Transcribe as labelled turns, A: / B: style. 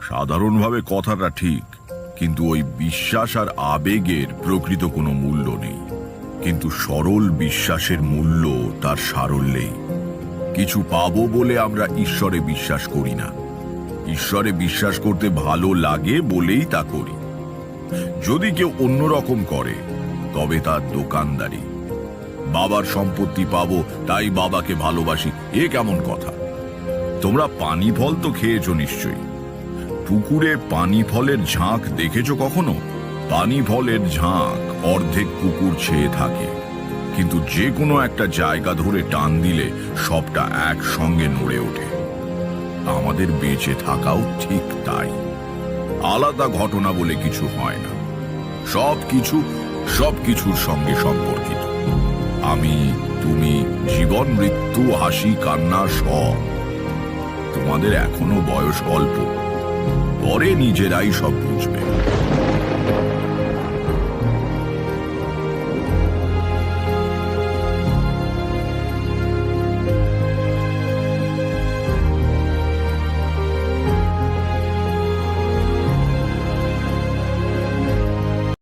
A: সাধারণভাবে কথাটা ঠিক, কিন্তু ওই বিশ্বাস আর আবেগের প্রকৃত কোনো মূল্য নেই। কিন্তু সরল বিশ্বাসের মূল্য তার সারল্যেই। কিছু পাবো বলে আমরা ঈশ্বরে বিশ্বাস করি না, ঈশ্বরে বিশ্বাস করতে ভালো লাগে বলেই তা করি। যদি কেউ অন্যরকম করে তবে তার দোকানদারি। বাবার সম্পত্তি পাবো তাই বাবাকে ভালোবাসি, এ কেমন কথা? তোমরা পানি ফল তো খেয়েছো নিশ্চয়ই। পুকুরে পানি ফলের ঝাঁক দেখেছো কখনো? পানি ফলের ঝাঁক অর্ধেক পুকুর ছেয়ে থাকে, কিন্তু যে কোনো একটা জায়গা ধরে টান দিলে সবটা একসঙ্গে নড়ে ওঠে। আমাদের বেঁচে থাকাও ঠিক তাই। আলাদা ঘটনা বলে কিছু হয় না, সবকিছুর সঙ্গে সম্পর্কিত। আমি, তুমি, জীবন, মৃত্যু, হাসি, কান্না, সব। তোমাদের এখনো বয়স অল্প, পরে নিজেরাই সব বুঝবে।